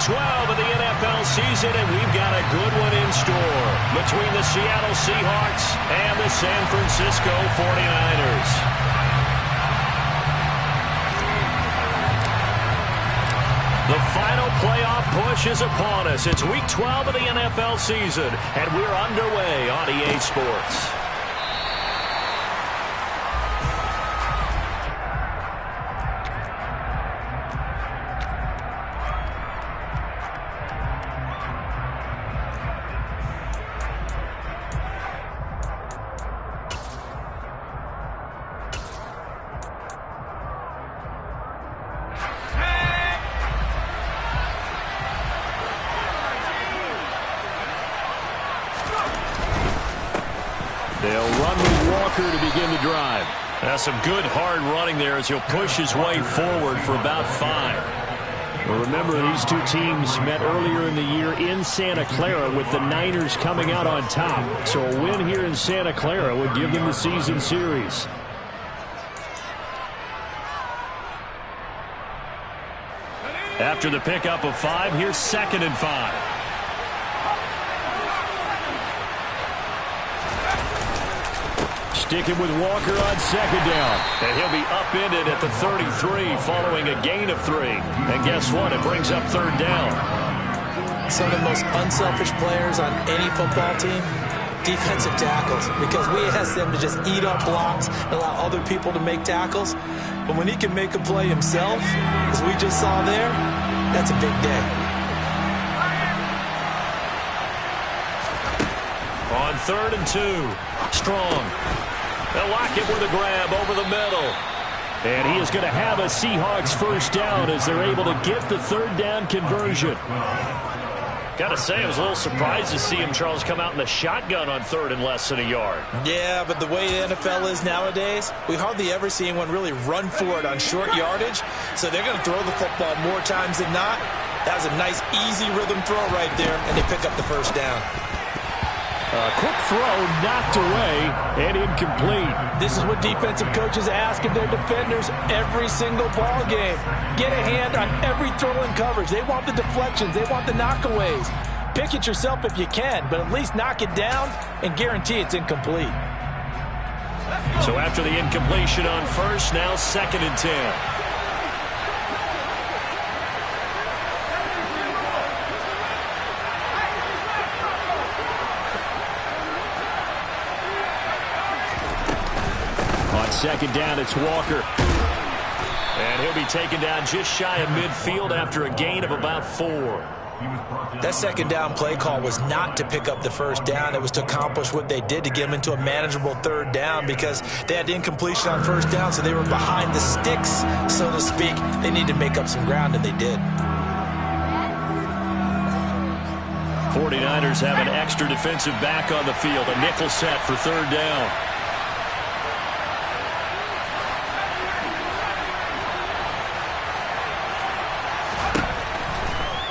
12 of the NFL season, and we've got a good one in store between the Seattle Seahawks and the San Francisco 49ers. The final playoff push is upon us. It's Week 12 of the NFL season, and we're underway on EA Sports. They'll run with Walker to begin the drive. That's some good hard running there as he'll push his way forward for about 5. Well, remember, these two teams met earlier in the year in Santa Clara with the Niners coming out on top. So a win here in Santa Clara would give them the season series. After the pickup of 5, here's 2nd and 5. Sticking with Walker on 2nd down. And he'll be upended at the 33 following a gain of 3. And guess what? It brings up 3rd down. Some of the most unselfish players on any football team, defensive tackles, because we ask them to just eat up blocks and allow other people to make tackles. But when he can make a play himself, as we just saw there, that's a big day. On 3rd and 2, Strong. They'll lock it with a grab over the middle. And he is going to have a Seahawks 1st down as they're able to get the 3rd down conversion. Got to say, I was a little surprised to see him, Charles, come out in the shotgun on 3rd and less than a yard. Yeah, but the way the NFL is nowadays, we hardly ever see anyone really run for it on short yardage. So they're going to throw the football more times than not. That was a nice, easy rhythm throw right there, and they pick up the 1st down. A quick throw knocked away and incomplete. This is what defensive coaches ask of their defenders every single ball game. Get a hand on every throw in coverage. They want the deflections. They want the knockaways. Pick it yourself if you can, but at least knock it down and guarantee it's incomplete. So after the incompletion on 1st, now 2nd and 10. On 2nd down, it's Walker. And he'll be taken down just shy of midfield after a gain of about 4. That 2nd down play call was not to pick up the 1st down. It was to accomplish what they did to get them into a manageable 3rd down because they had incompletion on 1st down, so they were behind the sticks, so to speak. They needed to make up some ground, and they did. 49ers have an extra defensive back on the field, a nickel set for 3rd down.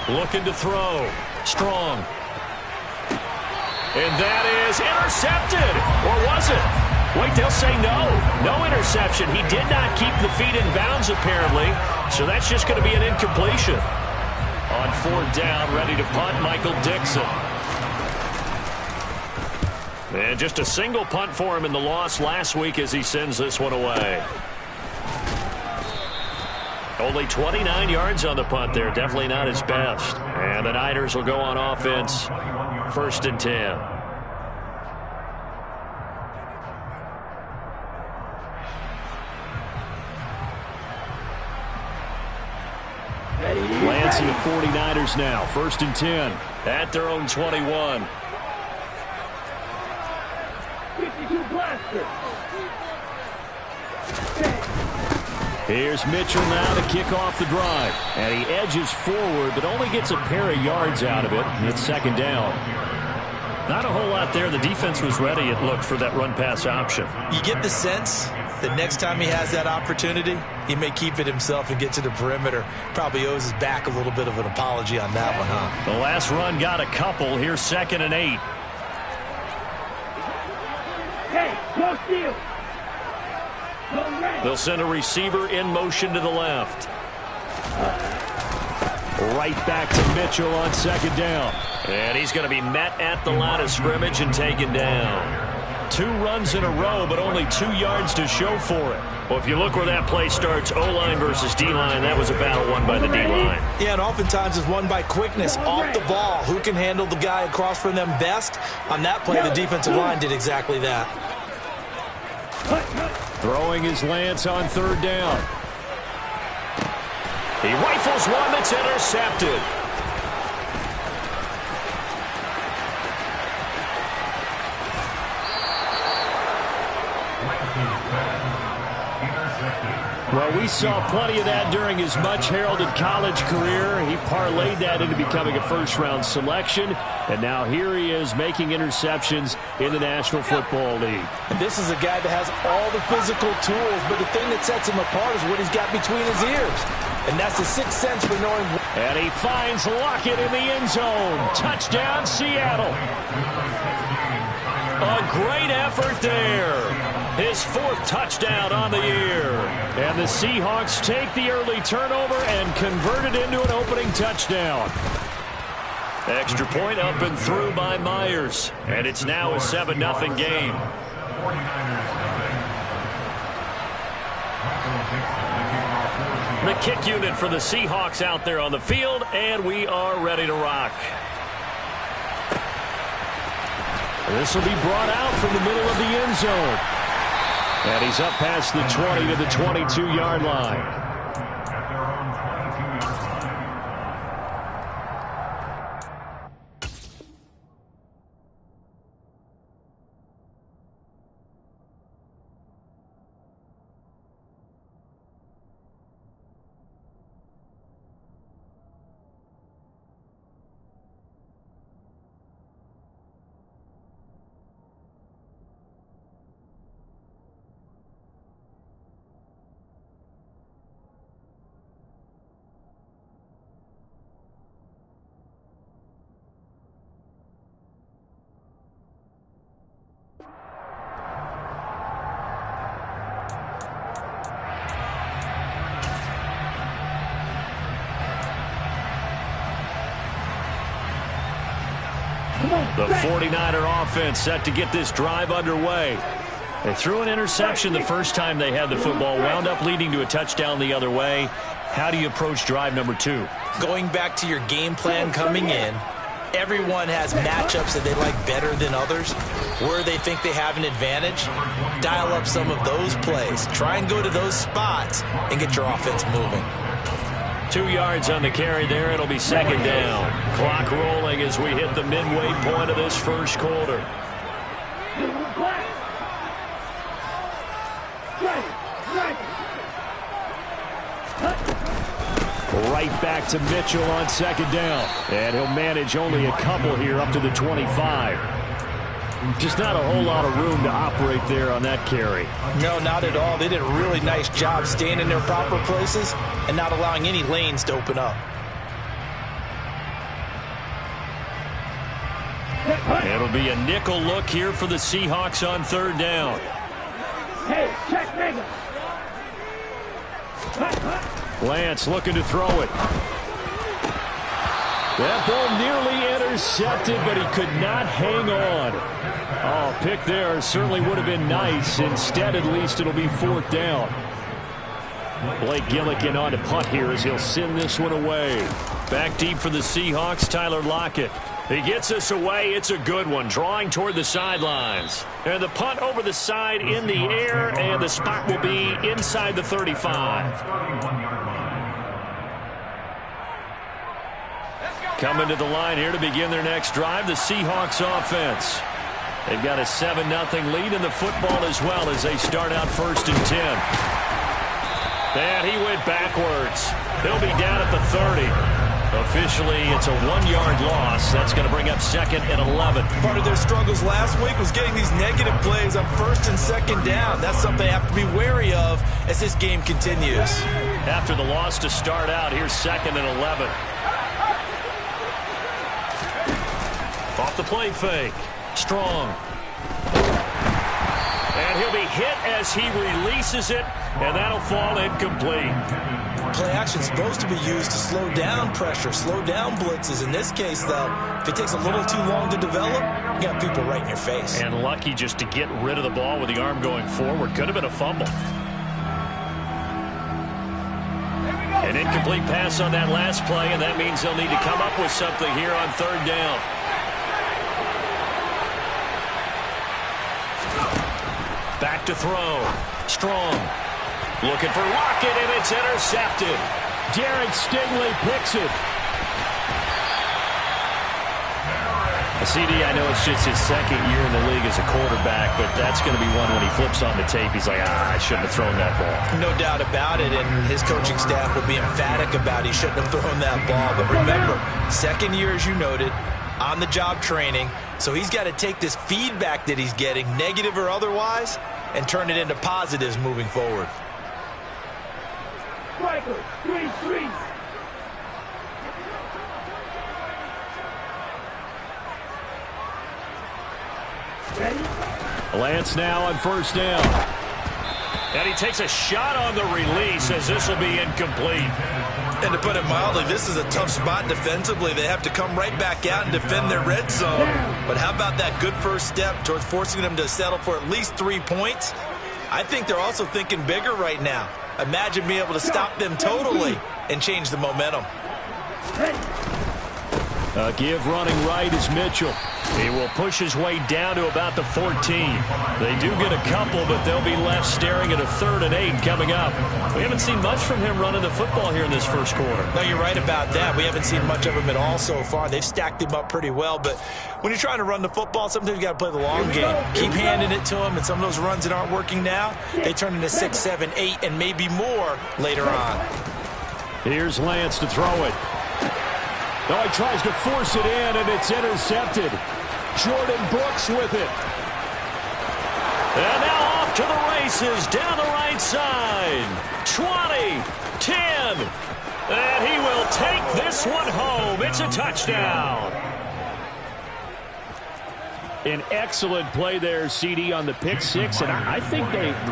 Looking to throw. Strong. And that is intercepted. Or was it? Wait, they'll say no. No interception. He did not keep the feet in bounds, apparently. So that's just going to be an incompletion. On 4th down, ready to punt, Michael Dixon. And just a single punt for him in the loss last week as he sends this one away. Only 29 yards on the punt there. Definitely not his best. And the Niners will go on offense. 1st and 10. Lancing the 49ers now. 1st and 10. At their own 21. 52 blaster. Here's Mitchell now to kick off the drive. And he edges forward, but only gets a pair of yards out of it. And it's 2nd down. Not a whole lot there. The defense was ready, it looked, for that run-pass option. You get the sense that next time he has that opportunity, he may keep it himself and get to the perimeter. Probably owes his back a little bit of an apology on that one, huh? The last run got a couple. Here's 2nd and 8. Hey, go steal. They'll send a receiver in motion to the left. Right back to Mitchell on second down. And he's going to be met at the line of scrimmage and taken down. 2 runs in a row, but only 2 yards to show for it. Well, if you look where that play starts, O-line versus D-line, that was a battle won by the D-line. Yeah, and oftentimes it's won by quickness off the ball. Who can handle the guy across from them best? On that play, the defensive line did exactly that. Throwing his Lance on third down. He rifles one that's intercepted. Well, we saw plenty of that during his much-heralded college career. He parlayed that into becoming a first-round selection, and now here he is making interceptions in the National Football League. And this is a guy that has all the physical tools, but the thing that sets him apart is what he's got between his ears. And that's the sixth sense for knowing. And he finds Lockett in the end zone. Touchdown, Seattle. A great effort there. His 4th touchdown on the year. And the Seahawks take the early turnover and convert it into an opening touchdown. Extra point up and through by Myers. And it's now a 7-0 game. The kick unit for the Seahawks out there on the field, and we are ready to rock. This will be brought out from the middle of the end zone. And he's up past the 20 to the 22-yard line. The 49er offense set to get this drive underway. They threw an interception the first time they had the football, wound up leading to a touchdown the other way. How do you approach drive number 2? Going back to your game plan coming in, everyone has matchups that they like better than others. Where they think they have an advantage, dial up some of those plays. Try and go to those spots and get your offense moving. 2 yards on the carry there. It'll be second down. Clock rolling as we hit the midway point of this first quarter. Right back to Mitchell on second down. And he'll manage only a couple here up to the 25. Just not a whole lot of room to operate there on that carry. No, not at all. They did a really nice job staying in their proper places and not allowing any lanes to open up. It'll be a nickel look here for the Seahawks on third down. Hey, check nigga. Lance looking to throw it. That ball nearly intercepted, but he could not hang on. Oh, pick there certainly would have been nice. Instead, at least it'll be fourth down. Blake Gillikin on to punt here as he'll send this one away. Back deep for the Seahawks, Tyler Lockett. He gets us away. It's a good one, drawing toward the sidelines. And the punt over the side in the air, and the spot will be inside the 35. Coming to the line here to begin their next drive, the Seahawks offense. They've got a 7-0 lead in the football as well as they start out 1st and 10. And he went backwards. He'll be down at the 30. Officially, it's a 1-yard loss. That's going to bring up 2nd and 11. Part of their struggles last week was getting these negative plays on 1st and 2nd down. That's something they have to be wary of as this game continues. After the loss to start out, here's 2nd and 11. Off the play fake. Strong. And he'll be hit as he releases it, and that'll fall incomplete. Play action's supposed to be used to slow down pressure, slow down blitzes. In this case, though, if it takes a little too long to develop, you got people right in your face. And lucky just to get rid of the ball with the arm going forward. Could have been a fumble. An incomplete pass on that last play, and that means they'll need to come up with something here on third down. Back to throw. Strong. Looking for Lockett, and it's intercepted. Derek Stingley picks it. CD, I know it's just his second year in the league as a quarterback, but that's going to be one when he flips on the tape. He's like, I shouldn't have thrown that ball. No doubt about it, and his coaching staff will be emphatic about he shouldn't have thrown that ball. But remember, second year, as you noted, on-the-job training, so he's got to take this feedback that he's getting, negative or otherwise, and turn it into positives moving forward. Striker, 3-3. Lance now on first down. And he takes a shot on the release as this will be incomplete. And to put it mildly, this is a tough spot defensively. They have to come right back out and defend their red zone. But how about that good first step towards forcing them to settle for at least 3 points? I think they're also thinking bigger right now. Imagine being able to stop them totally and change the momentum. Give running right is Mitchell. He will push his way down to about the 14. They do get a couple, but they'll be left staring at a 3rd and 8 coming up. We haven't seen much from him running the football here in this first quarter. No, you're right about that. We haven't seen much of him at all so far. They've stacked him up pretty well, but when you're trying to run the football, sometimes you got to play the long game. Keep handing it to him, and some of those runs that aren't working now, they turn into 6, 7, 8, and maybe more later on. Here's Lance to throw it. Oh, he tries to force it in, and it's intercepted. Jordan Brooks with it. And now off to the races down the right side. 20, 10. And he will take this one home. It's a touchdown. An excellent play there, CD, on the pick six. And I think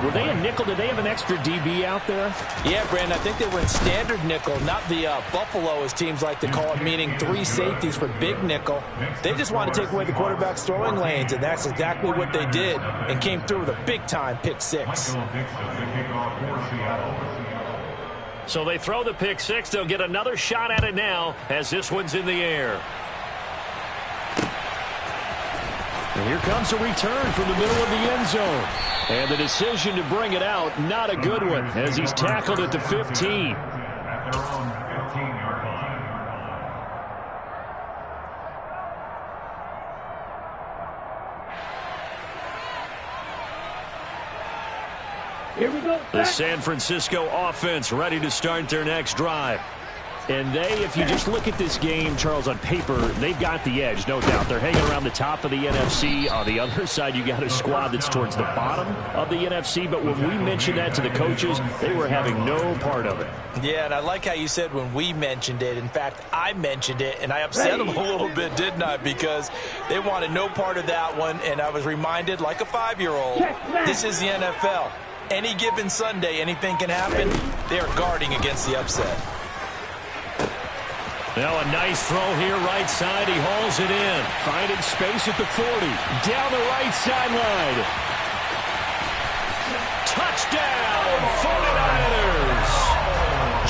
were they a nickel? Did they have an extra DB out there? Yeah, Brandon, I think they were in standard nickel, not the Buffalo, as teams like to call it, meaning 3 safeties for big nickel. They just want to take away the quarterback's throwing lanes, and that's exactly what they did, and came through with a big-time pick six. So they throw the pick six. They'll get another shot at it now as this one's in the air. And here comes a return from the middle of the end zone. And the decision to bring it out, not a good one, as he's tackled at the 15. Here we go. The San Francisco offense ready to start their next drive. And if you just look at this game, Charles, on paper, they've got the edge, no doubt. They're hanging around the top of the NFC. On the other side, you got a squad that's towards the bottom of the NFC. But when we mentioned that to the coaches, they were having no part of it. Yeah, and I like how you said when we mentioned it. In fact, I mentioned it, and I upset them a little bit, didn't I? Because they wanted no part of that one, and I was reminded, like a 5-year-old, this is the NFL. Any given Sunday, anything can happen. They are guarding against the upset. Now a nice throw here, right side. He hauls it in. Finding space at the 40. Down the right sideline. Touchdown, 49ers.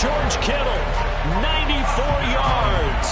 George Kittle, 94 yards.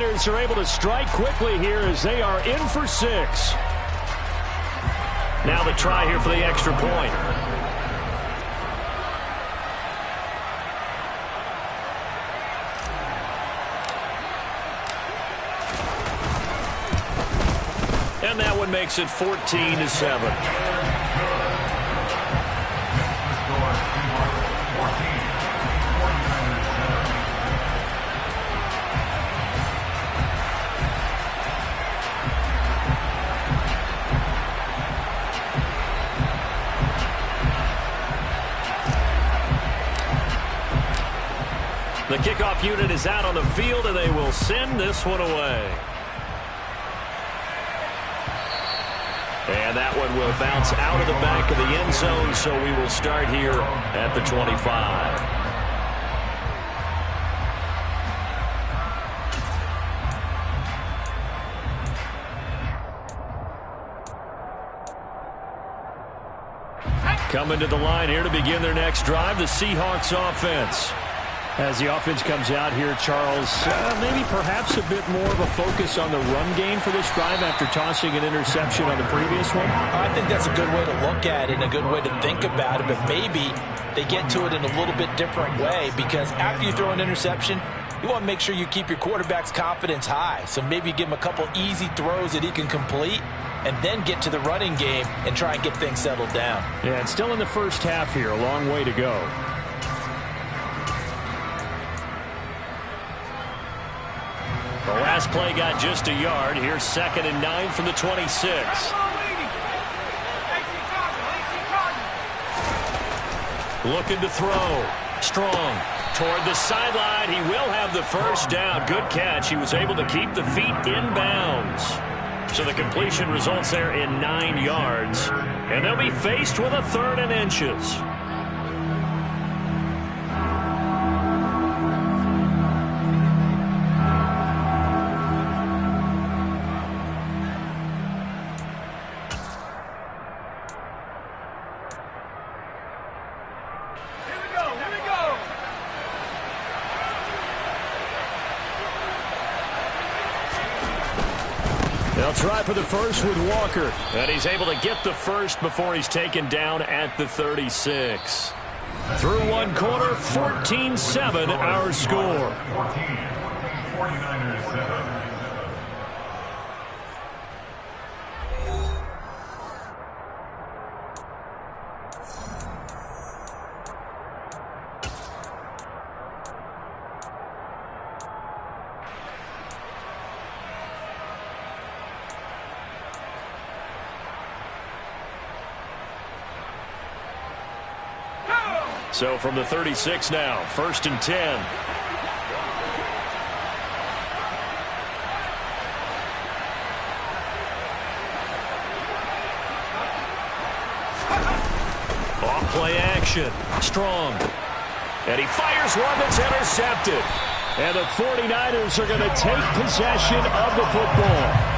49ers are able to strike quickly here as they are in for 6. Now the try here for the extra point. And that one makes it 14-7. The kickoff unit is out on the field, and they will send this one away. And that one will bounce out of the back of the end zone, so we will start here at the 25. Coming to the line here to begin their next drive, the Seahawks offense. As the offense comes out here, Charles, maybe perhaps a bit more of a focus on the run game for this drive after tossing an interception on the previous one? I think that's a good way to look at it and a good way to think about it, but maybe they get to it in a little bit different way, because after you throw an interception, you want to make sure you keep your quarterback's confidence high. So maybe give him a couple easy throws that he can complete and then get to the running game and try and get things settled down. Yeah, it's still in the first half here, a long way to go. The last play got just a yard. Here's 2nd and 9 from the 26. Looking to throw. Strong toward the sideline. He will have the first down. Good catch. He was able to keep the feet in bounds. So the completion results there in 9 yards. And they'll be faced with a 3rd and inches. They'll try for the first with Walker. And he's able to get the first before he's taken down at the 36. Through one quarter, 14-7 our score. 49ers 7. So from the 36 now, 1st and 10. Off play action. Strong. And he fires one that's intercepted. And the 49ers are going to take possession of the football.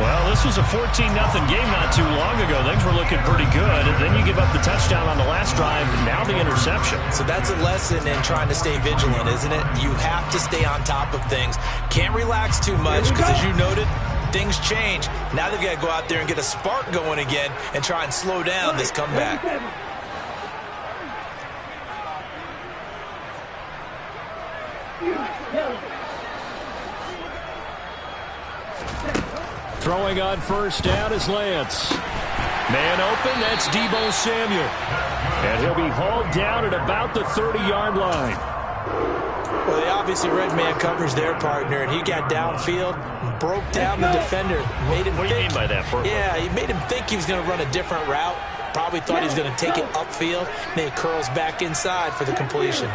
Well, this was a 14-0 game not too long ago. Things were looking pretty good. And then you give up the touchdown on the last drive, and now the interception. So that's a lesson in trying to stay vigilant, isn't it? You have to stay on top of things. Can't relax too much because, as you noted, things change. Now they've got to go out there and get a spark going again and try and slow down this comeback. Throwing on first down is Lance. Man open, that's Deebo Samuel. And he'll be hauled down at about the 30-yard line. Well, they obviously read man coverage their partner, and he got downfield and broke down the defender. Made him what do you mean by that, Burke? Yeah, he made him think he was going to run a different route. Probably thought he was going to take it upfield. Then he curls back inside for the completion.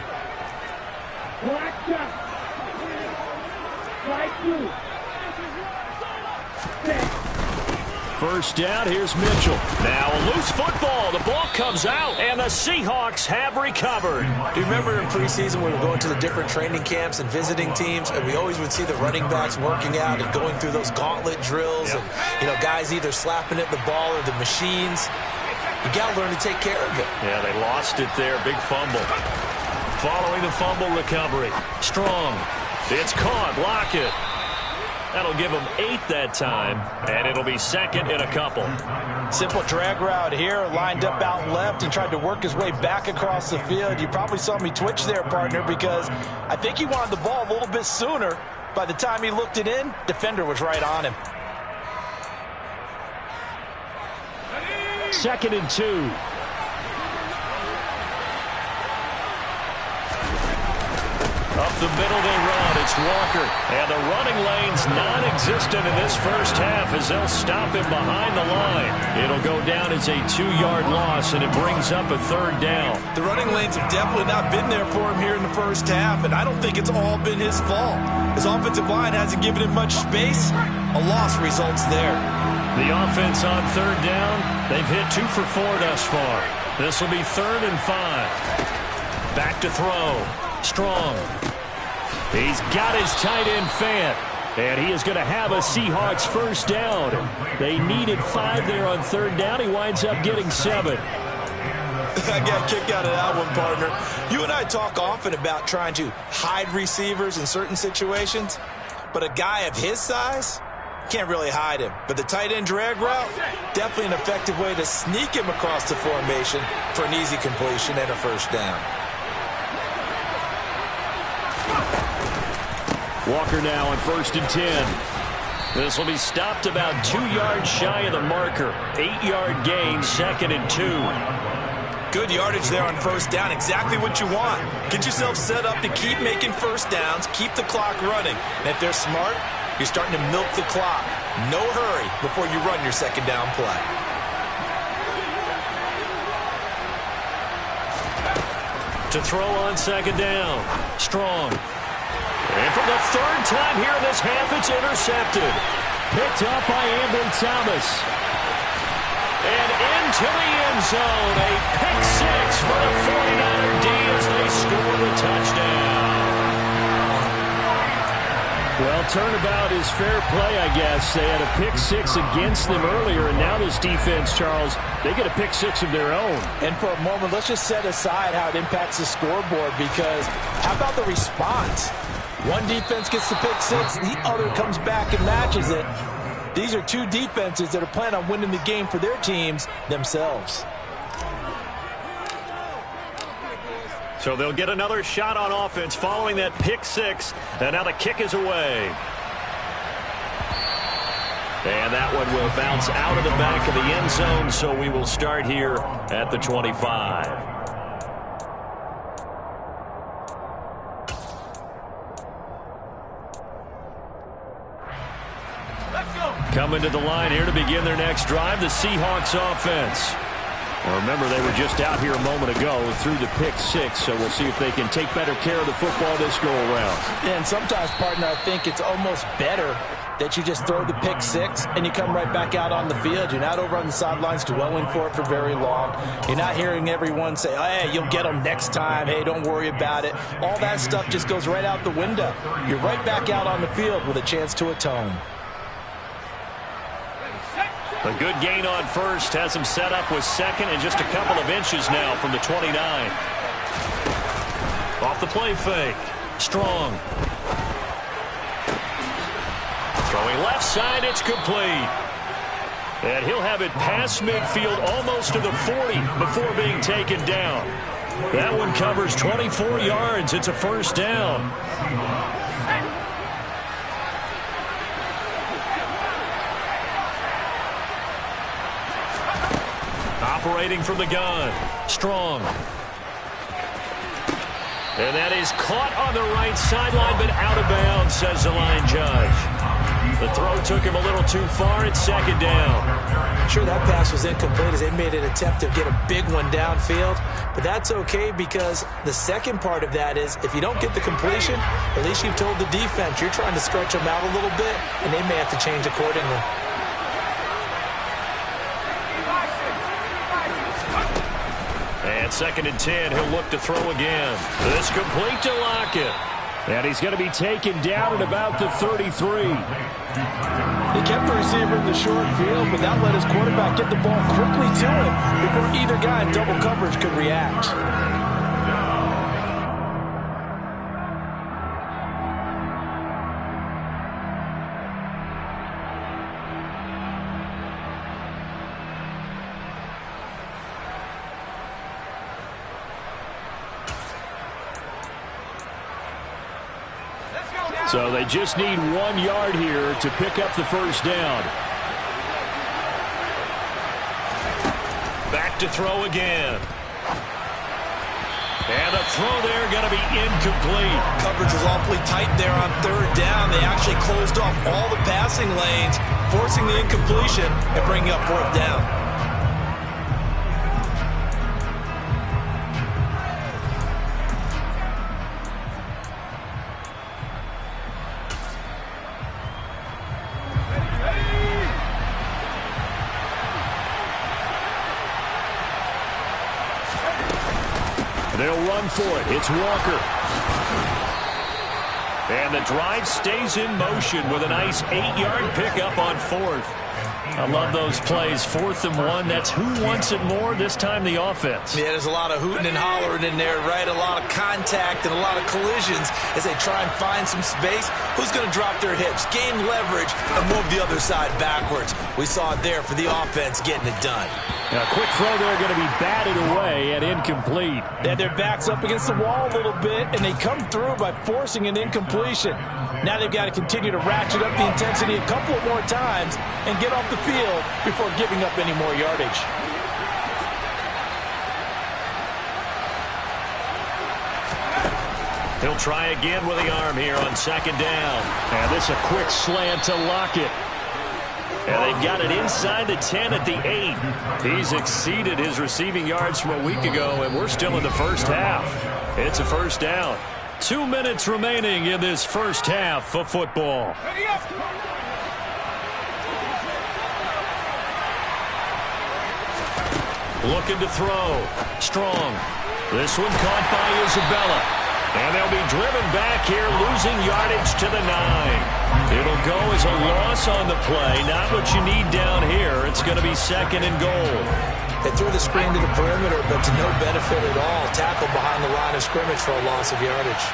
First down, here's Mitchell. Now a loose football. The ball comes out, and the Seahawks have recovered. Do you remember in preseason we were going to the different training camps and visiting teams, and we always would see the running backs working out and going through those gauntlet drills, and guys either slapping at the ball or the machines. You got to learn to take care of it. Yeah, they lost it there. Big fumble. Following the fumble recovery. Strong. It's caught. Lockett. That'll give him 8 that time, and it'll be second in a couple. Simple drag route here, lined up out left and tried to work his way back across the field. You probably saw me twitch there, partner, because I think he wanted the ball a little bit sooner. By the time he looked it in, defender was right on him. Second and 2. Up the middle they run. It's Walker. And the running lane's non-existent in this first half as they'll stop him behind the line. It'll go down as a 2-yard loss, and it brings up a third down. The running lanes have definitely not been there for him here in the first half, and I don't think it's all been his fault. His offensive line hasn't given him much space. A loss results there. The offense on third down, they've hit 2 for 4 thus far. This will be 3rd and 5. Back to throw. Strong. He's got his tight end Fant. And he is going to have a Seahawks first down. They needed 5 there on third down. He winds up getting 7. I got a kick out of that one, partner. You and I talk often about trying to hide receivers in certain situations. But a guy of his size can't really hide him. But the tight end drag route, definitely an effective way to sneak him across the formation for an easy completion and a first down. Walker now on 1st and 10. This will be stopped about 2 yards shy of the marker. 8-yard gain, 2nd and 2. Good yardage there on first down. Exactly what you want. Get yourself set up to keep making first downs, keep the clock running. And if they're smart, you're starting to milk the clock. No hurry before you run your second down play. To throw on second down. Strong. And for the 3rd time here in this half, it's intercepted. Picked up by Ambry Thomas. And into the end zone. A pick 6 for the 49er D as they score the touchdown. Well, turnabout is fair play, I guess. They had a pick 6 against them earlier, and now this defense, Charles, they get a pick 6 of their own. And for a moment, let's just set aside how it impacts the scoreboard, because how about the response? One defense gets the pick 6, the other comes back and matches it. These are 2 defenses that are planning on winning the game for their teams themselves. So they'll get another shot on offense following that pick 6, and now the kick is away. And that one will bounce out of the back of the end zone, so we will start here at the 25. Coming to the line here to begin their next drive, the Seahawks offense. Well, remember, they were just out here a moment ago through the pick 6, so we'll see if they can take better care of the football this go-around. Yeah, and sometimes, partner, I think it's almost better that you just throw the pick 6 and you come right back out on the field. You're not over on the sidelines dwelling for it for very long. You're not hearing everyone say, oh, hey, you'll get them next time. Hey, don't worry about it. All that stuff just goes right out the window. You're right back out on the field with a chance to atone. A good gain on first has him set up with second and just a couple of inches now from the 29. Off the play fake. Strong. Throwing left side, it's complete. And he'll have it past midfield almost to the 40 before being taken down. That one covers 24 yards. It's a first down. Operating from the gun. Strong. And that is caught on the right sideline, but out of bounds, says the line judge. The throw took him a little too far. It's second down. Sure, that pass was incomplete as they made an attempt to get a big one downfield. But that's okay, because the second part of that is if you don't get the completion, at least you've told the defense you're trying to stretch them out a little bit, and they may have to change accordingly. And second and 10, he'll look to throw again. This complete to Lockett. And he's going to be taken down at about the 33. They kept the receiver in the short field, but that let his quarterback get the ball quickly to him before either guy in double coverage could react. So they just need 1 yard here to pick up the first down. Back to throw again. And the throw there going to be incomplete. Coverage was awfully tight there on third down. They actually closed off all the passing lanes, forcing the incompletion and bringing up fourth down. They'll run for it. It's Walker. And the drive stays in motion with a nice 8-yard pickup on fourth. I love those plays. 4th and 1. That's who wants it more, this time the offense. Yeah, there's a lot of hooting and hollering in there, right? A lot of contact and a lot of collisions as they try and find some space. Who's going to drop their hips, gain leverage, and move the other side backwards? We saw it there for the offense getting it done. Now, a quick throw there going to be batted away and incomplete. They had their backs up against the wall a little bit, and they come through by forcing an incompletion. Now they've got to continue to ratchet up the intensity a couple of more times and get off the field before giving up any more yardage. He'll try again with the arm here on 2nd down. And this a quick slant to Lockett. And they've got it inside the 10 at the 8. He's exceeded his receiving yards from a week ago, and we're still in the first half. It's a first down. 2 minutes remaining in this first half of football. Looking to throw. Strong. This one caught by Isabella. And they'll be driven back here, losing yardage to the 9. It'll go as a loss on the play. Not what you need down here. It's going to be 2nd and goal. They threw the screen to the perimeter, but to no benefit at all. Tackled behind the line of scrimmage for a loss of yardage.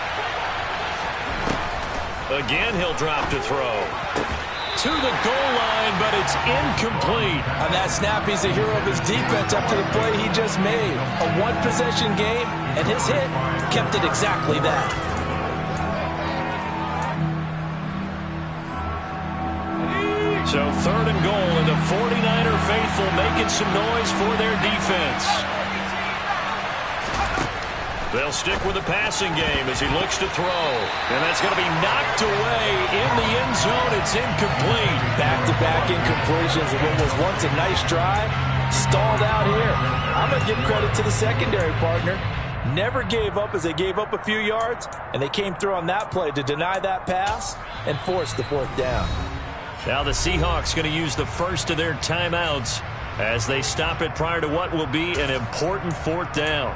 Again, he'll drop to throw. To the goal line, but it's incomplete. On that snap, he's a hero of his defense up to the play he just made. A one-possession game, and his hit kept it exactly that. So 3rd and goal, and the 49er faithful making some noise for their defense. They'll stick with the passing game as he looks to throw. And that's going to be knocked away in the end zone. It's incomplete. Back-to-back incompletions of what was once a nice drive. Stalled out here. I'm going to give credit to the secondary partner. Never gave up as they gave up a few yards, and they came through on that play to deny that pass and force the 4th down. Now the Seahawks going to use the first of their timeouts as they stop it prior to what will be an important 4th down.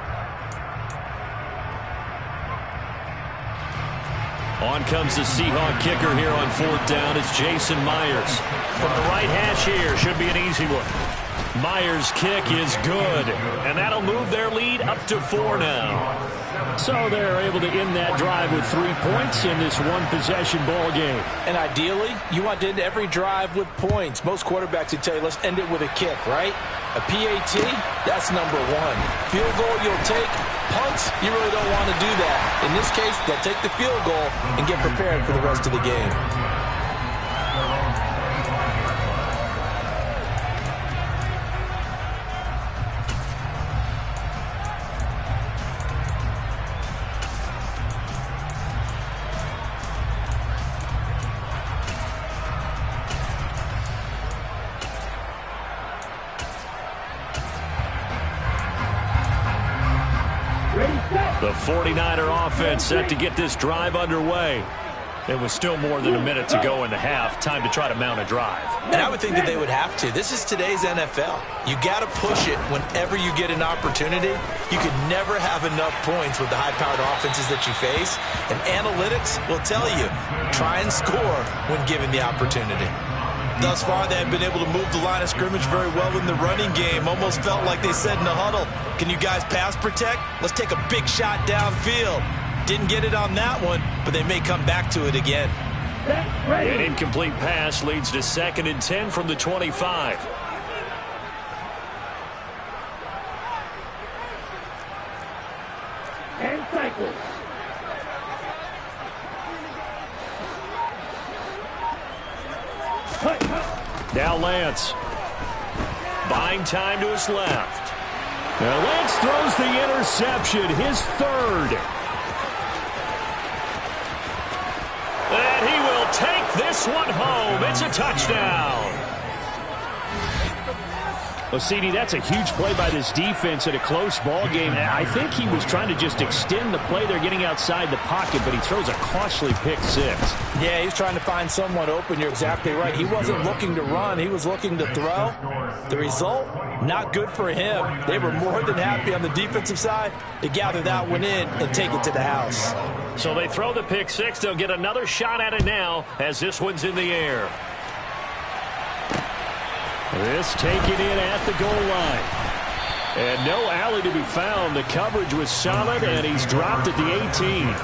On comes the Seahawk kicker here on 4th down. It's Jason Myers. From the right hash here, should be an easy one. Myers' kick is good, and that'll move their lead up to 4 now. So they're able to end that drive with 3 points in this one-possession ball game. And ideally, you want to end every drive with points. Most quarterbacks would tell you, let's end it with a kick, right? A PAT, that's number 1. Field goal you'll take. Punts, you really don't want to do that. In this case, they'll take the field goal and get prepared for the rest of the game. The 49er offense set to get this drive underway. It was still more than a minute to go in the half. Time to try to mount a drive. And I would think that they would have to. This is today's NFL. You got to push it whenever you get an opportunity. You could never have enough points with the high-powered offenses that you face. And analytics will tell you, try and score when given the opportunity. Thus far, they have been able to move the line of scrimmage very well in the running game. Almost felt like they said in the huddle, can you guys pass protect? Let's take a big shot downfield. Didn't get it on that one, but they may come back to it again. An incomplete pass leads to 2nd and 10 from the 25. And cycle. Lance. Buying time to his left. Now Lance throws the interception, his third. And he will take this one home. It's a touchdown. Well, CD, that's a huge play by this defense in a close ball game. I think he was trying to just extend the play. They're getting outside the pocket, but he throws a costly pick six. Yeah, he's trying to find someone open. You're exactly right. He wasn't looking to run. He was looking to throw. The result, not good for him. They were more than happy on the defensive side to gather that one in and take it to the house. So they throw the pick six. They'll get another shot at it now as this one's in the air. This taken in at the goal line. And no alley to be found. The coverage was solid, and he's dropped at the 18.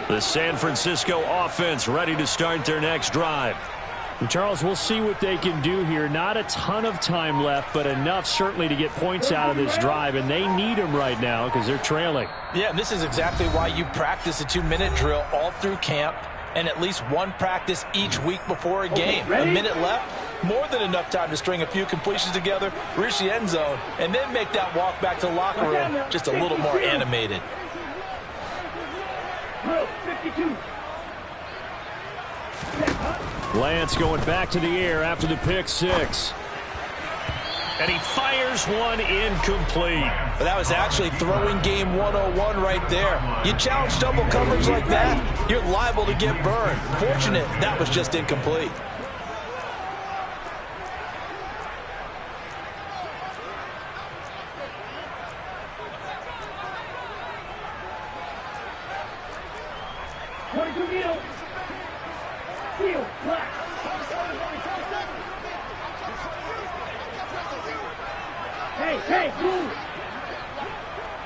The San Francisco offense ready to start their next drive. And Charles, we'll see what they can do here. Not a ton of time left, but enough certainly to get points out of this drive, and they need them right now because they're trailing. Yeah, and this is exactly why you practice a 2-minute drill all through camp and at least one practice each week before a game. A minute left, more than enough time to string a few completions together, reach the end zone, and then make that walk back to the locker room just a little more animated. 52. Lance going back to the air after the pick six. And he fires one incomplete. But that was actually throwing game 101 right there. You challenge double coverage like that, you're liable to get burned. Fortunate that was just incomplete. Hey, move!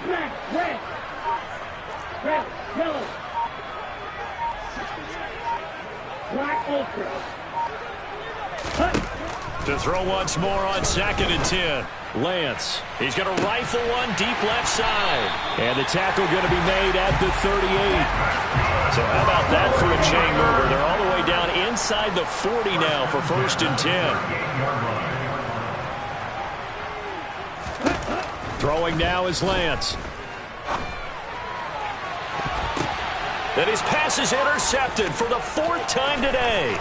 Black, red! Red, yellow! Black, ultra! To throw once more on 2nd and 10. Lance, he's going to rifle one deep left side. And the tackle going to be made at the 38. So how about that for a chain mover? They're all the way down inside the 40 now for 1st and 10. Throwing now is Lance. And his pass is intercepted for the 4th time today.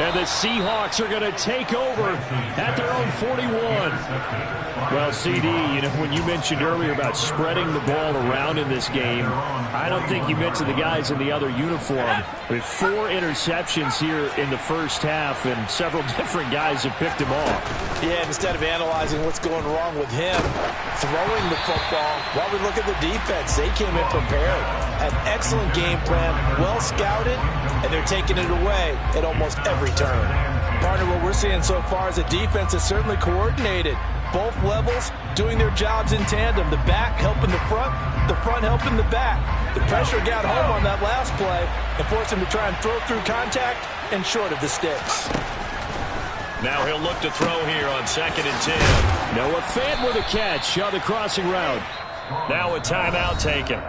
And the Seahawks are going to take over at their own 41. Well, CD, you know, when you mentioned earlier about spreading the ball around in this game, I don't think you mentioned the guys in the other uniform. With 4 interceptions here in the first half, and several different guys have picked him off. Yeah, instead of analyzing what's going wrong with him, throwing the football, while we look at the defense, they came in prepared. An excellent game plan, well scouted, and they're taking it away at almost every turn. Partner, what we're seeing so far is a defense that's certainly coordinated. Both levels doing their jobs in tandem. The back helping the front helping the back. The pressure got home on that last play and forced him to try and throw through contact and short of the sticks. Now he'll look to throw here on 2nd and 10. Noah Fant with a catch on the crossing route. Now a timeout taken.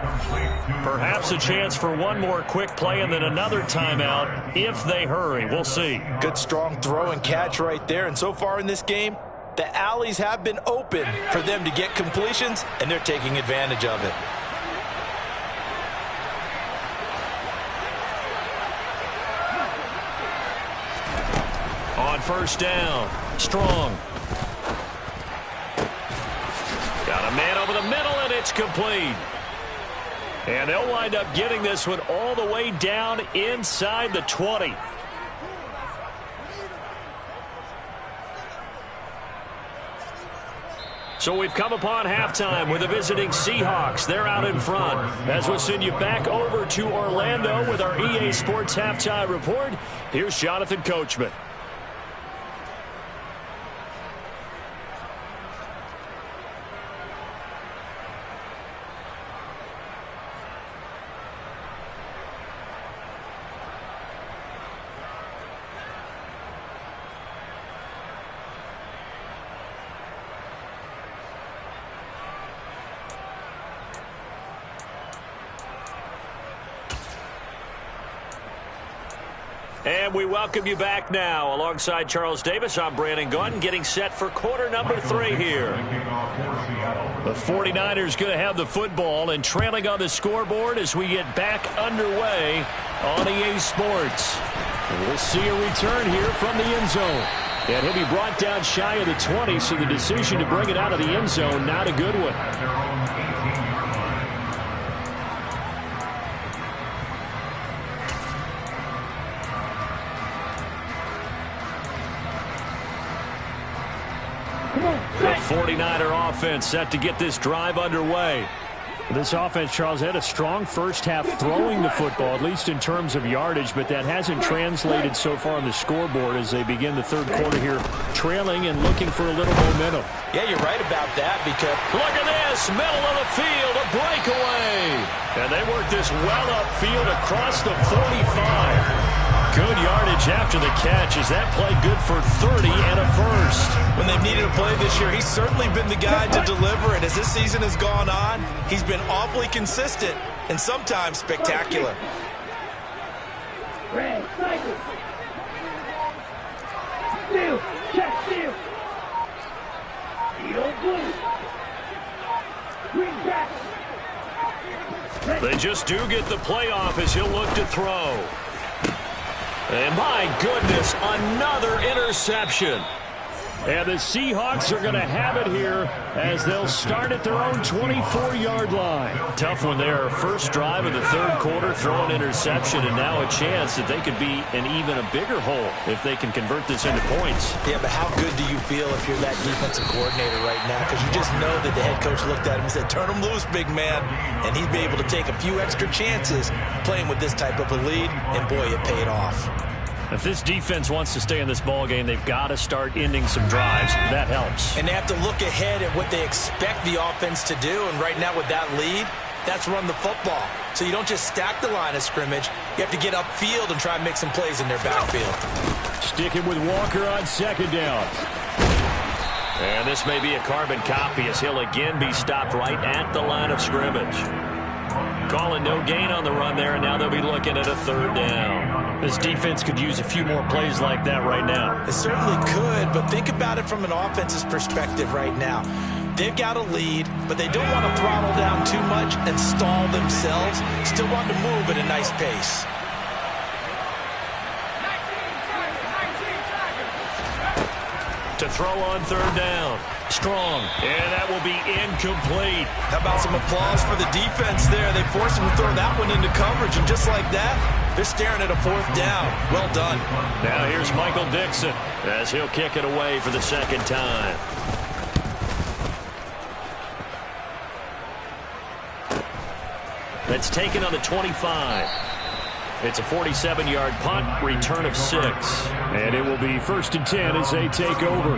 Perhaps a chance for one more quick play and then another timeout if they hurry. We'll see. Good strong throw and catch right there. And so far in this game, the alleys have been open for them to get completions, and they're taking advantage of it. On 1st down, Strong. Got a man over the middle, and it's complete. And they'll wind up getting this one all the way down inside the 20. So we've come upon halftime with the visiting Seahawks. They're out in front. As we'll send you back over to Orlando with our EA Sports Halftime Report, here's Jonathan Coachman. And we welcome you back now. Alongside Charles Davis, I'm Brandon Gaudin, getting set for quarter number 3 here. The 49ers going to have the football and trailing on the scoreboard as we get back underway on EA Sports. And we'll see a return here from the end zone. And he'll be brought down shy of the 20, so the decision to bring it out of the end zone, not a good one. The 49er offense set to get this drive underway. This offense, Charles, had a strong first half throwing the football, at least in terms of yardage, but that hasn't translated so far on the scoreboard as they begin the third quarter here, trailing and looking for a little momentum. Yeah, you're right about that because look at this, middle of the field, a breakaway. And they work this well upfield across the 45. Good yardage after the catch. Is that play good for 30 and a first? When they've needed a play this year, he's certainly been the guy to deliver it. As this season has gone on, he's been awfully consistent and sometimes spectacular. Red, cycle. Steal, check, steal. Field blue. Green back. They just do get the playoff as he'll look to throw. And my goodness, another interception. And the Seahawks are going to have it here as they'll start at their own 24-yard line. Tough one there. First drive of the third quarter, throw an interception, and now a chance that they could be in even a bigger hole if they can convert this into points. Yeah, but how good do you feel if you're that defensive coordinator right now? Because you just know that the head coach looked at him and said, turn him loose, big man. And he'd be able to take a few extra chances playing with this type of a lead, and boy, it paid off. If this defense wants to stay in this ball game, they've got to start ending some drives. That helps. And they have to look ahead at what they expect the offense to do. And right now with that lead, that's run the football. So you don't just stack the line of scrimmage. You have to get upfield and try and make some plays in their backfield. Sticking with Walker on second down. And this may be a carbon copy as he'll again be stopped right at the line of scrimmage. Calling no gain on the run there, and now they'll be looking at a third down. This defense could use a few more plays like that right now. It certainly could, but think about it from an offense's perspective right now. They've got a lead, but they don't want to throttle down too much and stall themselves. Still want to move at a nice pace. To throw on third down. Strong. And that will be incomplete. How about some applause for the defense there? They forced him to throw that one into coverage, and just like that, they're staring at a fourth down. Well done. Now here's Michael Dixon as he'll kick it away for the second time. That's taken on the 25. It's a 47-yard punt, return of 6. And it will be 1st and 10 as they take over.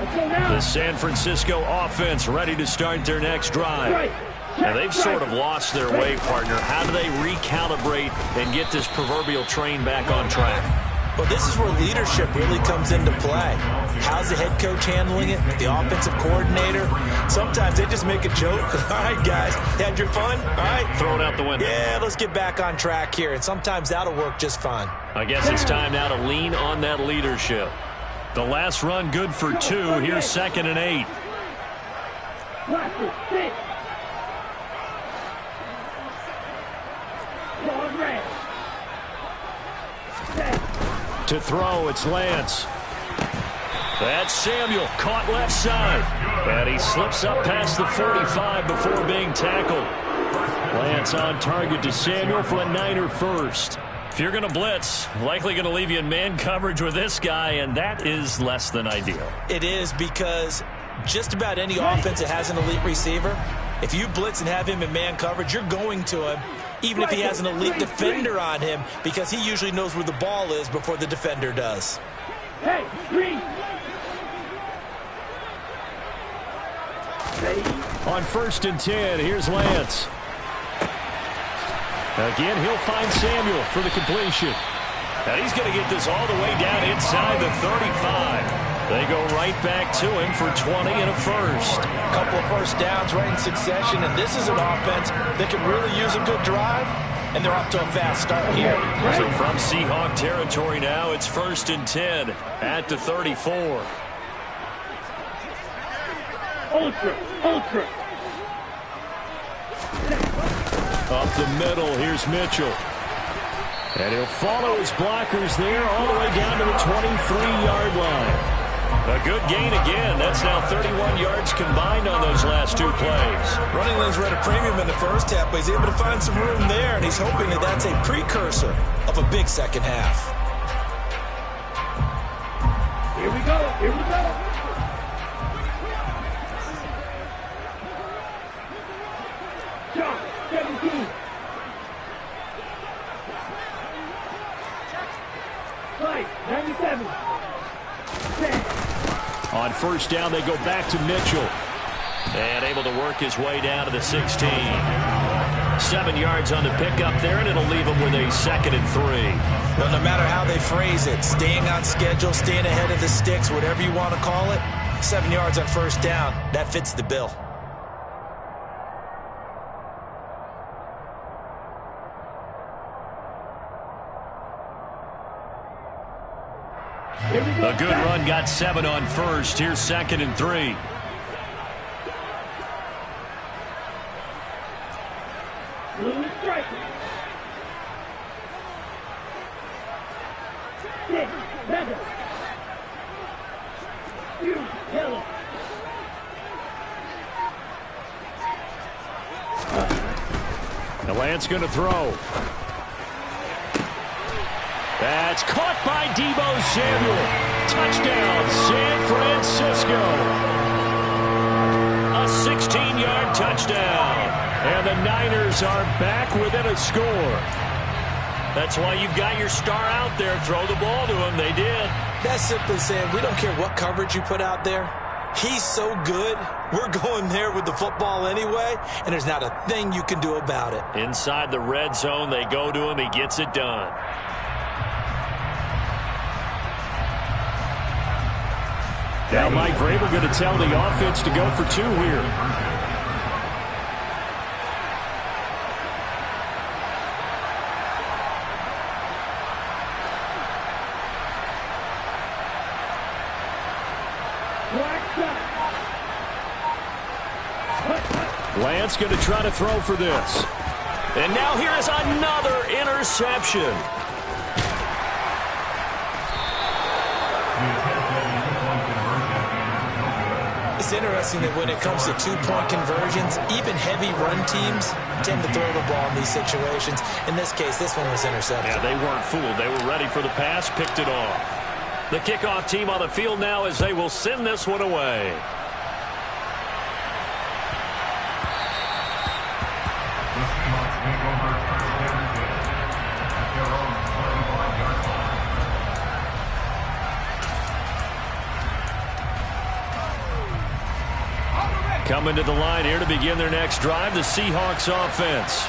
The San Francisco offense ready to start their next drive. And they've sort of lost their way, partner. How do they recalibrate and get this proverbial train back on track? Well, this is where leadership really comes into play. How's the head coach handling it? The offensive coordinator? Sometimes they just make a joke. All right, guys, had your fun? All right. Throw it out the window. Yeah, let's get back on track here. And sometimes that'll work just fine. I guess it's time now to lean on that leadership. The last run good for 2. Here's 2nd and 8. To throw, it's Lance. That's Samuel, caught left side. And he slips up past the 45 before being tackled. Lance on target to Samuel for a Niner first. If you're going to blitz, likely going to leave you in man coverage with this guy, and that is less than ideal. It is, because just about any offense that has an elite receiver, if you blitz and have him in man coverage, you're going to him, even if he has an elite defender on him, because he usually knows where the ball is before the defender does. Hey, green. On 1st and 10, here's Lance. Again, he'll find Samuel for the completion. And he's going to get this all the way down inside the 35. They go right back to him for 20 and a first. A couple of first downs right in succession, and this is an offense that could really use a good drive. and they're off to a fast start here. So from Seahawk territory now, it's 1st and 10 at the 34. Ultra. Up the middle, here's Mitchell. And he'll follow his blockers there all the way down to the 23-yard line. A good gain again. That's now 31 yards combined on those last 2 plays. Running lanes were at a premium in the first half, but he's able to find some room there, and he's hoping that that's a precursor of a big second half. Here we go. John, 17. Mike, 97. 10. On 1st down, they go back to Mitchell. And able to work his way down to the 16. 7 yards on the pickup there, and it'll leave him with a 2nd and 3. Well, no matter how they phrase it, staying on schedule, staying ahead of the sticks, whatever you want to call it, 7 yards on 1st down, that fits the bill. A good run got 7 on 1st. Here's 2nd and 3. Blue strike. 6, 7. Yellow. The Lance going to throw. That's caught by Deebo Samuel. Touchdown, San Francisco. A 16-yard touchdown. And the Niners are back within a score. That's why you've got your star out there. Throw the ball to him. They did. That's simply saying we don't care what coverage you put out there. He's so good, we're going there with the football anyway, and there's not a thing you can do about it. Inside the red zone, they go to him. He gets it done. Now Mike Vrabel going to tell the offense to go for 2 here. Lance going to try to throw for this. And now here is another interception. It's interesting that when it comes to 2-point conversions, even heavy run teams tend to throw the ball in these situations. In this case, this one was intercepted. Yeah, they weren't fooled. They were ready for the pass, picked it off. The kickoff team on the field now as they will send this one away. Coming to the line here to begin their next drive, the Seahawks offense.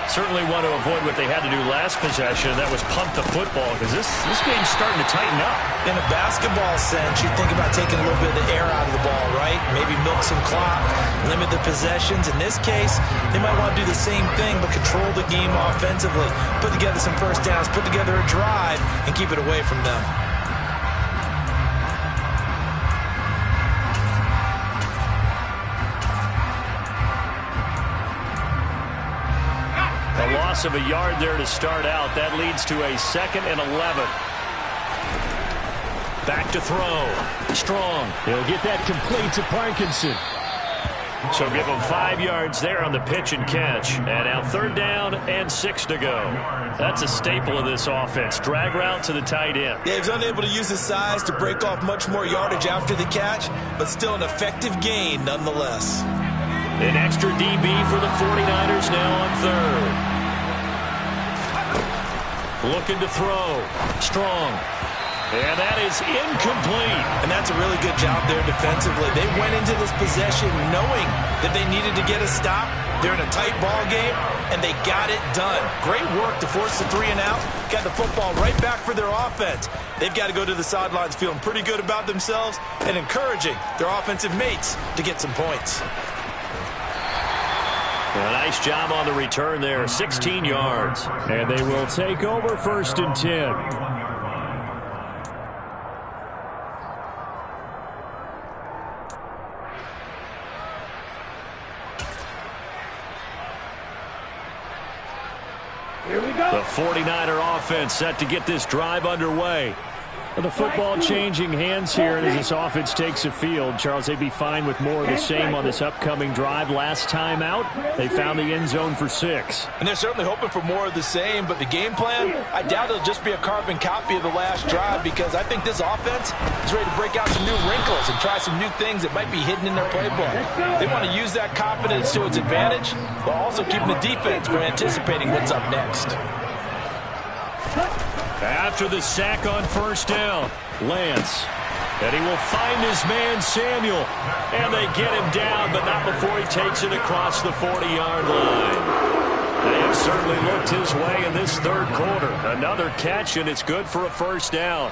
Certainly want to avoid what they had to do last possession. That was pump the football because this game's starting to tighten up. In a basketball sense, you think about taking a little bit of the air out of the ball, right? Maybe milk some clock, limit the possessions. In this case, they might want to do the same thing but control the game offensively. Put together some first downs, put together a drive, and keep it away from them. A loss of a yard there to start out. That leads to a 2nd and 11. Back to throw. Strong. He'll get that complete to Parkinson. So give him 5 yards there on the pitch and catch. And now 3rd down and 6 to go. That's a staple of this offense. Drag route to the tight end. Yeah, he's unable to use his size to break off much more yardage after the catch, but still an effective gain nonetheless. An extra DB for the 49ers now on 3rd. Looking to throw. Strong. And that is incomplete. And that's a really good job there defensively. They went into this possession knowing that they needed to get a stop. They're in a tight ball game, and they got it done. Great work to force the 3 and out. Got the football right back for their offense. They've got to go to the sidelines feeling pretty good about themselves and encouraging their offensive mates to get some points. A nice job on the return there, 16 yards. And they will take over 1st and 10. Here we go. The 49er offense set to get this drive underway. The football changing hands here as this offense takes the field. Charles, they'd be fine with more of the same on this upcoming drive. Last time out, they found the end zone for 6. And they're certainly hoping for more of the same, but the game plan, I doubt it'll just be a carbon copy of the last drive, because I think this offense is ready to break out some new wrinkles and try some new things that might be hidden in their playbook. They want to use that confidence to its advantage, while also keeping the defense from anticipating what's up next. After the sack on 1st down, Lance. And he will find his man, Samuel. And they get him down, but not before he takes it across the 40-yard line. They have certainly looked his way in this 3rd quarter. Another catch, and it's good for a 1st down.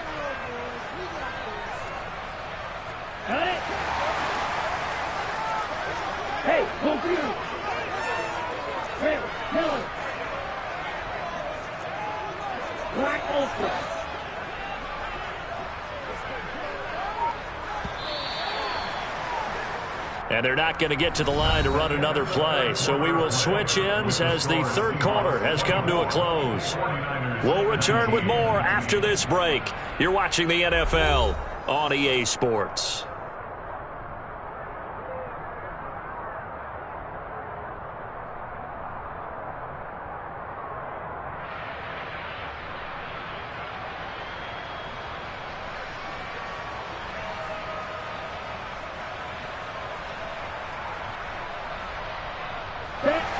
Got it. Hey, go through. Red, yellow. Black ultra. And they're not going to get to the line to run another play. So we will switch ends as the 3rd quarter has come to a close. We'll return with more after this break. You're watching the NFL on EA Sports.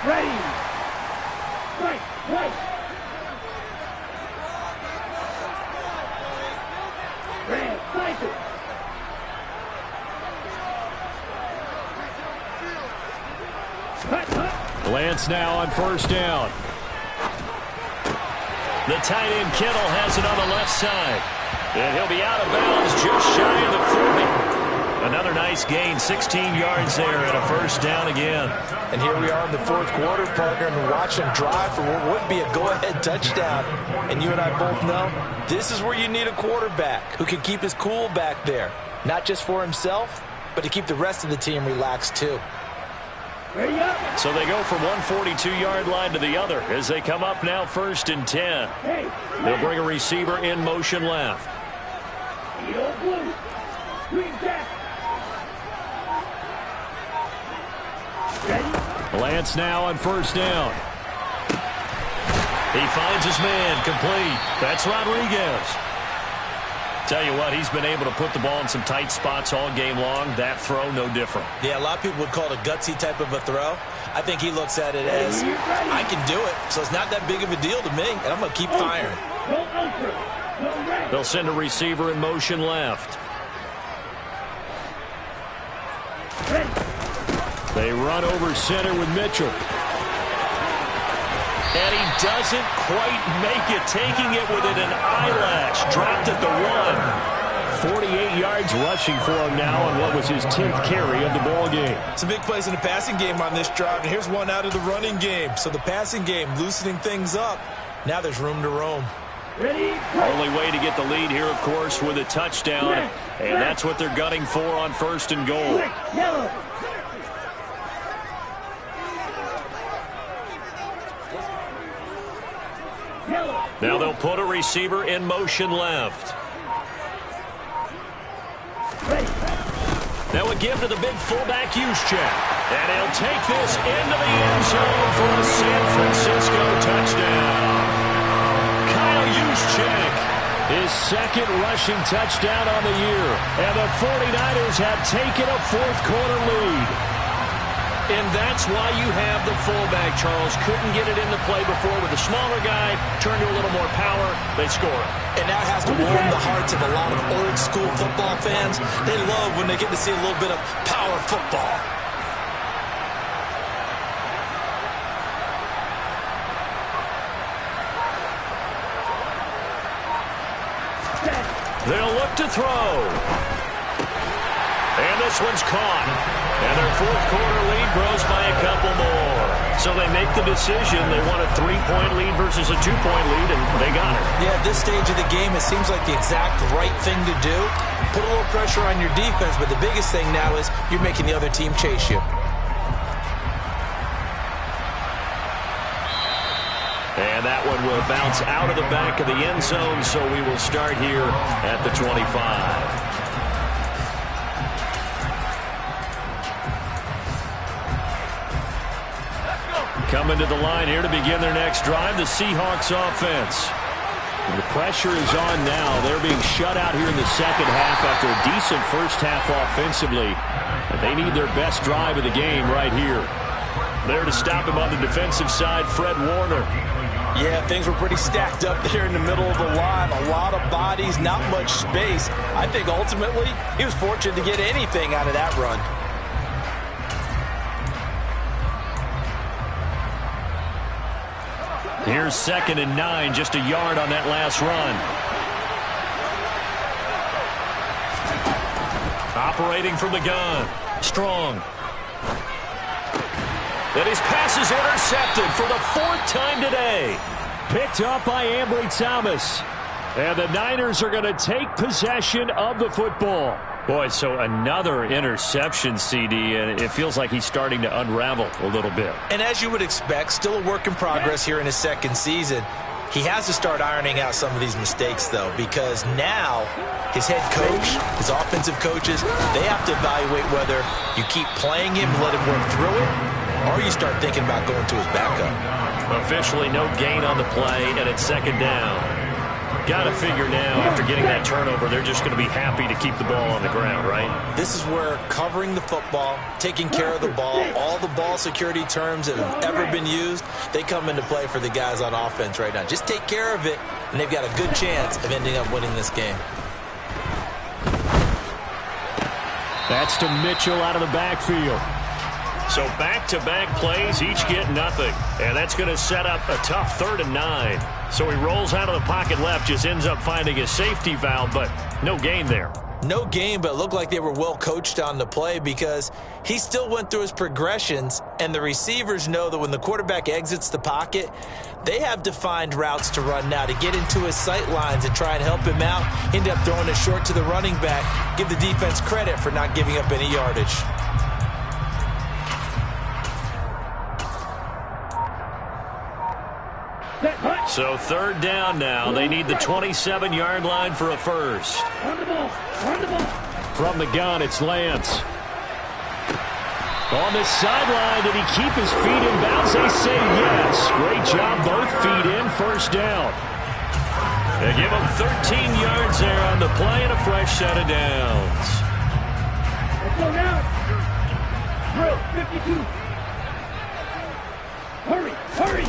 Ready. Right, right. Red, cycle. Cut, cut. Lance now on 1st down. The tight end Kittle has it on the left side. And he'll be out of bounds just shy of the 40. Another nice gain, 16 yards there, and a 1st down again. And here we are in the 4th quarter, partner, and we're watching them drive for what would be a go-ahead touchdown. And you and I both know this is where you need a quarterback who can keep his cool back there. Not just for himself, but to keep the rest of the team relaxed too. Ready up. So they go from one 42-yard line to the other as they come up now 1st and 10. Hey, They'll bring a receiver in motion left. yellow, blue. Green jack. Ready. Lance now on 1st down. He finds his man, complete. That's Rodriguez. Tell you what, he's been able to put the ball in some tight spots all game long. That throw, no different. Yeah, a lot of people would call it a gutsy type of a throw. I think he looks at it as, I can do it, so it's not that big of a deal to me, and I'm going to keep firing. Go ultra. Go red. They'll send a receiver in motion left. Ready. They run over center with Mitchell. And he doesn't quite make it, taking it within an eyelash. Dropped at the 1. 48 yards rushing for him now on what was his 10th carry of the ball game. Some big plays in the passing game on this drive, and here's one out of the running game. So the passing game loosening things up. Now there's room to roam. Ready. Only way to get the lead here, of course, with a touchdown. And that's what they're gunning for on 1st and goal. Yellow. Yellow. Now they'll put a receiver in motion left. Ready. Now a give to the big fullback Juszczyk. And he'll take this into the end zone for a San Francisco touchdown. Kyle Juszczyk. His 2nd rushing touchdown on the year. And the 49ers have taken a 4th quarter lead. And that's why you have the fullback, Charles. Couldn't get it into play before with a smaller guy. Turned to a little more power. They score it. And that has to warm the hearts of a lot of old-school football fans. They love when they get to see a little bit of power football. They'll look to throw. And this one's caught. And their 4th quarter lead grows by a couple more. So they make the decision. They want a 3-point lead versus a 2-point lead, and they got it. Yeah, at this stage of the game, it seems like the exact right thing to do. Put a little pressure on your defense, but the biggest thing now is you're making the other team chase you. And that one will bounce out of the back of the end zone, so we will start here at the 25. Coming to the line here to begin their next drive, the Seahawks offense. The pressure is on now. They're being shut out here in the second half after a decent first half offensively. And they need their best drive of the game right here. There to stop him on the defensive side, Fred Warner. Yeah, things were pretty stacked up there in the middle of the line. A lot of bodies, not much space. I think ultimately he was fortunate to get anything out of that run. Here's 2nd and 9, just a yard on that last run. Operating from the gun, Strong. And his pass is intercepted for the 4th time today. Picked up by Ambry Thomas. And the Niners are going to take possession of the football. Boy, so another interception, CD, and it feels like he's starting to unravel a little bit. And as you would expect, still a work in progress here in his second season. He has to start ironing out some of these mistakes, though, because now his head coach, his offensive coaches, they have to evaluate whether you keep playing him, let him work through it, or you start thinking about going to his backup. Officially no gain on the play, and it's 2nd down. Got to figure now, after getting that turnover, they're just going to be happy to keep the ball on the ground, right? This is where covering the football, taking care of the ball, all the ball security terms that have ever been used, they come into play for the guys on offense right now. Just take care of it, and they've got a good chance of ending up winning this game. That's to Mitchell out of the backfield. So back-to-back plays, each get nothing. And that's going to set up a tough 3rd and 9. So he rolls out of the pocket left, just ends up finding a safety valve, but no gain there. No gain, but it looked like they were well coached on the play because he still went through his progressions, and the receivers know that when the quarterback exits the pocket, they have defined routes to run now to get into his sight lines and try and help him out. End up throwing it short to the running back. Give the defense credit for not giving up any yardage. So 3rd down now. They need the 27-yard line for a first. Run the ball. Run the ball. From the gun, it's Lance. On the sideline, did he keep his feet in bounds? They say yes. Great job, both feet in, 1st down. They give him 13 yards there on the play and a fresh set of downs. Let's go now. Drill, 52. Hurry, hurry.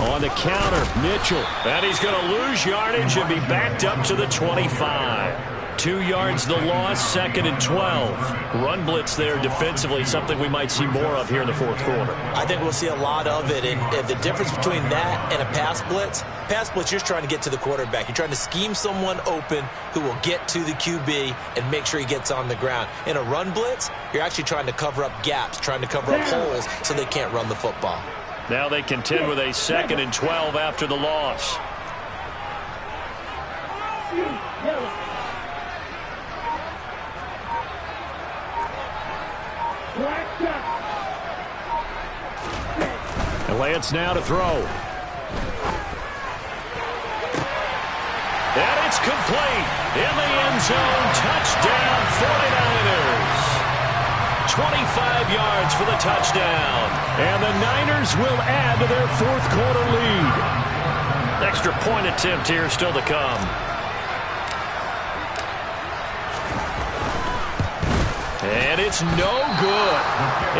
On the counter, Mitchell. And he's going to lose yardage and be backed up to the 25. 2 yards the loss, 2nd and 12. Run blitz there defensively, something we might see more of here in the 4th quarter. I think we'll see a lot of it, and the difference between that and a pass blitz, you're just trying to get to the quarterback. You're trying to scheme someone open who will get to the QB and make sure he gets on the ground. In a run blitz, you're actually trying to cover up gaps, trying to cover up holes so they can't run the football. Now they contend with a 2nd and 12 after the loss. And Lance now to throw. And it's complete. In the end zone, touchdown 49ers. 25 yards for the touchdown. And the Niners will add to their 4th quarter lead. Extra point attempt here still to come. And it's no good.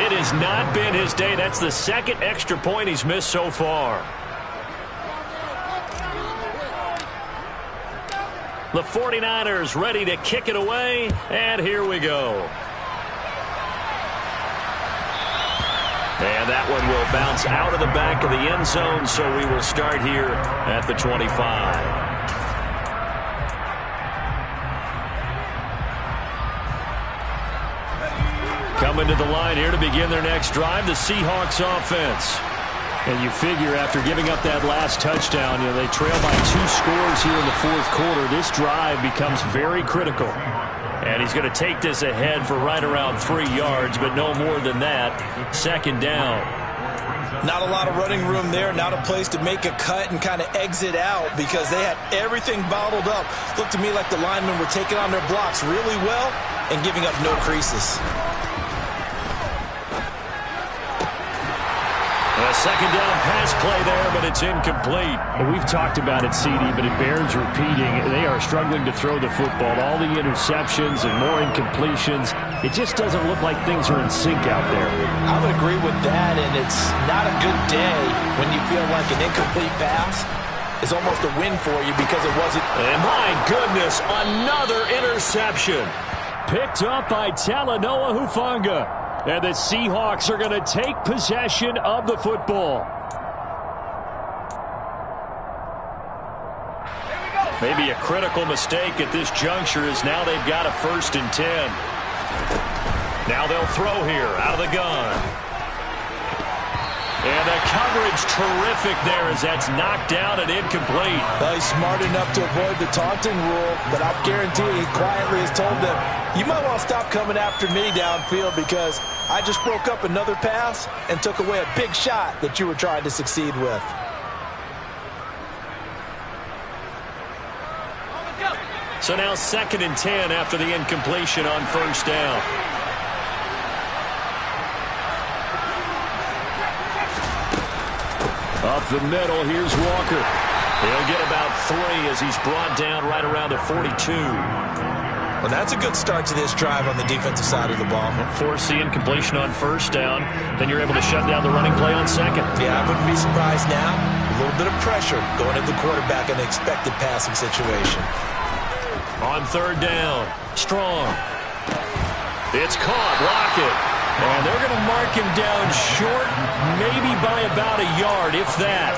It has not been his day. That's the 2nd extra point he's missed so far. The 49ers ready to kick it away, and here we go. And that one will bounce out of the back of the end zone, so we will start here at the 25. Coming to the line here to begin their next drive, the Seahawks offense. And you figure after giving up that last touchdown, they trail by 2 scores here in the fourth quarter. This drive becomes very critical. And he's going to take this ahead for right around 3 yards, but no more than that. Second down. Not a lot of running room there, not a place to make a cut and kind of exit out because they had everything bottled up. Looked to me like the linemen were taking on their blocks really well and giving up no creases. A second down pass play there, but it's incomplete. And we've talked about it, CD, but it bears repeating. They are struggling to throw the football. All the interceptions and more incompletions. It just doesn't look like things are in sync out there. I would agree with that, and it's not a good day when you feel like an incomplete pass is almost a win for you because it wasn't. And my goodness, another interception. Picked up by Talanoa Hufanga. And the Seahawks are going to take possession of the football. Maybe a critical mistake at this juncture is now they've got a 1st and 10. Now they'll throw here out of the gun. And the coverage terrific there as that's knocked down and incomplete. Well, he's smart enough to avoid the taunting rule, but I'll guarantee he quietly has told them, you might want to stop coming after me downfield because I just broke up another pass and took away a big shot that you were trying to succeed with. So now 2nd and 10 after the incompletion on 1st down. Up the middle, here's Walker. He'll get about 3 as he's brought down right around the 42. Well, that's a good start to this drive on the defensive side of the ball. Force the incompletion on 1st down. Then you're able to shut down the running play on 2nd. Yeah, I wouldn't be surprised now. A little bit of pressure going at the quarterback in an expected passing situation. On 3rd down, Strong. It's caught, Lockett. And they're going to mark him down short, maybe by about a yard, if that.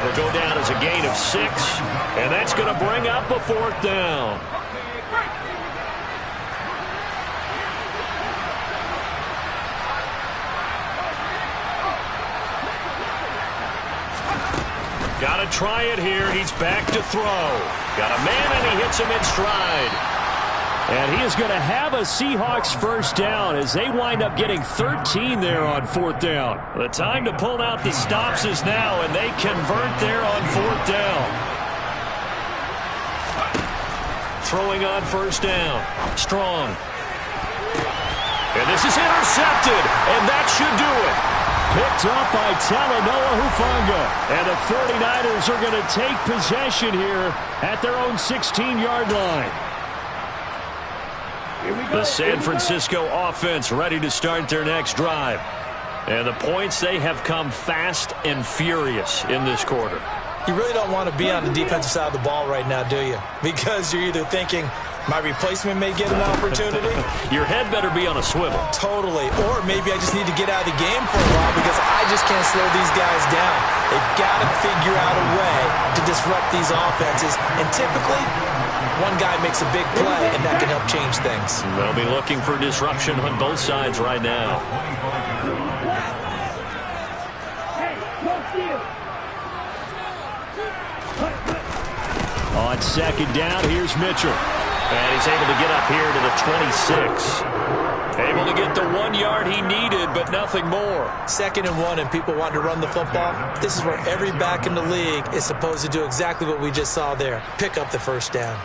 They'll go down as a gain of 6, and that's going to bring up a 4th down. Got to try it here. He's back to throw. Got a man, and he hits him in stride. And he is going to have a Seahawks 1st down as they wind up getting 13 there on 4th down. The time to pull out the stops is now, and they convert there on 4th down. Throwing on 1st down. Strong. And this is intercepted, and that should do it. Picked up by Talanoa Hufanga. And the 49ers are going to take possession here at their own 16-yard line. The San Francisco offense ready to start their next drive. And the points, they have come fast and furious in this quarter. You really don't want to be on the defensive side of the ball right now, do you? Because you're either thinking, my replacement may get an opportunity. Your head better be on a swivel. Totally. Or maybe I just need to get out of the game for a while because I just can't slow these guys down. They've got to figure out a way to disrupt these offenses. And typically, one guy makes a big play, and that can help change things. They'll be looking for disruption on both sides right now. On 2nd down, here's Mitchell. And he's able to get up here to the 26. Able to get the 1 yard he needed, but nothing more. 2nd and 1, and people want to run the football. This is where every back in the league is supposed to do exactly what we just saw there. Pick up the 1st down.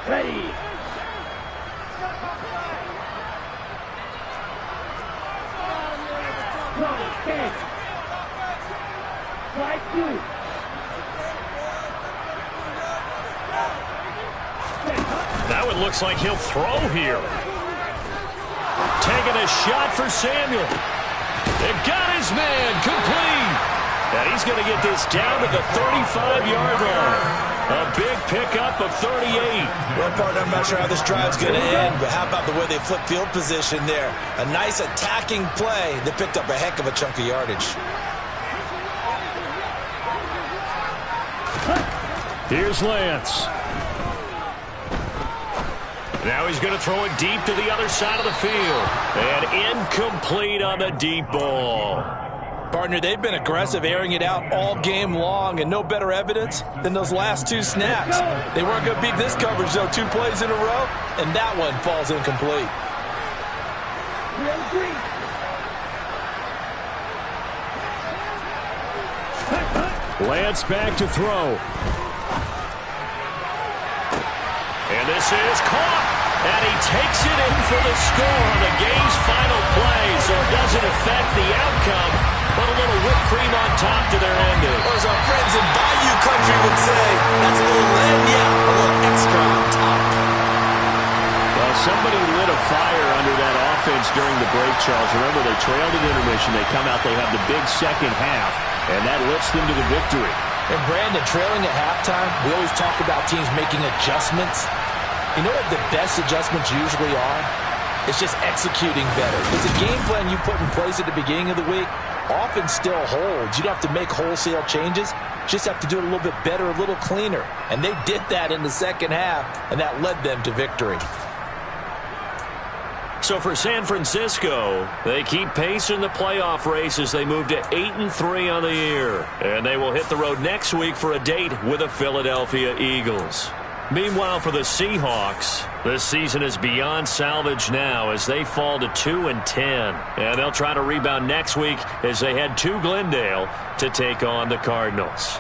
Ready. Now it looks like he'll throw here. Taking a shot for Samuel. They've got his man complete. And he's going to get this down to the 35-yard line. A big pickup of 38. Well, partner, I'm not sure how this drive's going to end, but how about the way they flip field position there? A nice attacking play that picked up a heck of a chunk of yardage. Here's Lance. Now he's going to throw it deep to the other side of the field. And incomplete on the deep ball. Partner, they've been aggressive, airing it out all game long, and no better evidence than those last 2 snaps. They weren't going to beat this coverage, though, 2 plays in a row, and that one falls incomplete. Lance back to throw. And this is caught. And he takes it in for the score on the game's final play. So it doesn't affect the outcome, but a little whipped cream on top to their ending. Or as our friends in Bayou Country would say, that's a little lagniappe, a little extra on top. Well, somebody lit a fire under that offense during the break, Charles. Remember, they trailed at intermission. They come out, they have the big second half, and that lifts them to the victory. And Brandon, trailing at halftime, we always talk about teams making adjustments. You know what the best adjustments usually are? It's just executing better. Because the game plan you put in place at the beginning of the week often still holds. You don't have to make wholesale changes. Just have to do it a little bit better, a little cleaner. And they did that in the second half, and that led them to victory. So for San Francisco, they keep pace in the playoff race as they move to 8-3 on the year. And they will hit the road next week for a date with the Philadelphia Eagles. Meanwhile, for the Seahawks, this season is beyond salvage now as they fall to 2-10. And they'll try to rebound next week as they head to Glendale to take on the Cardinals.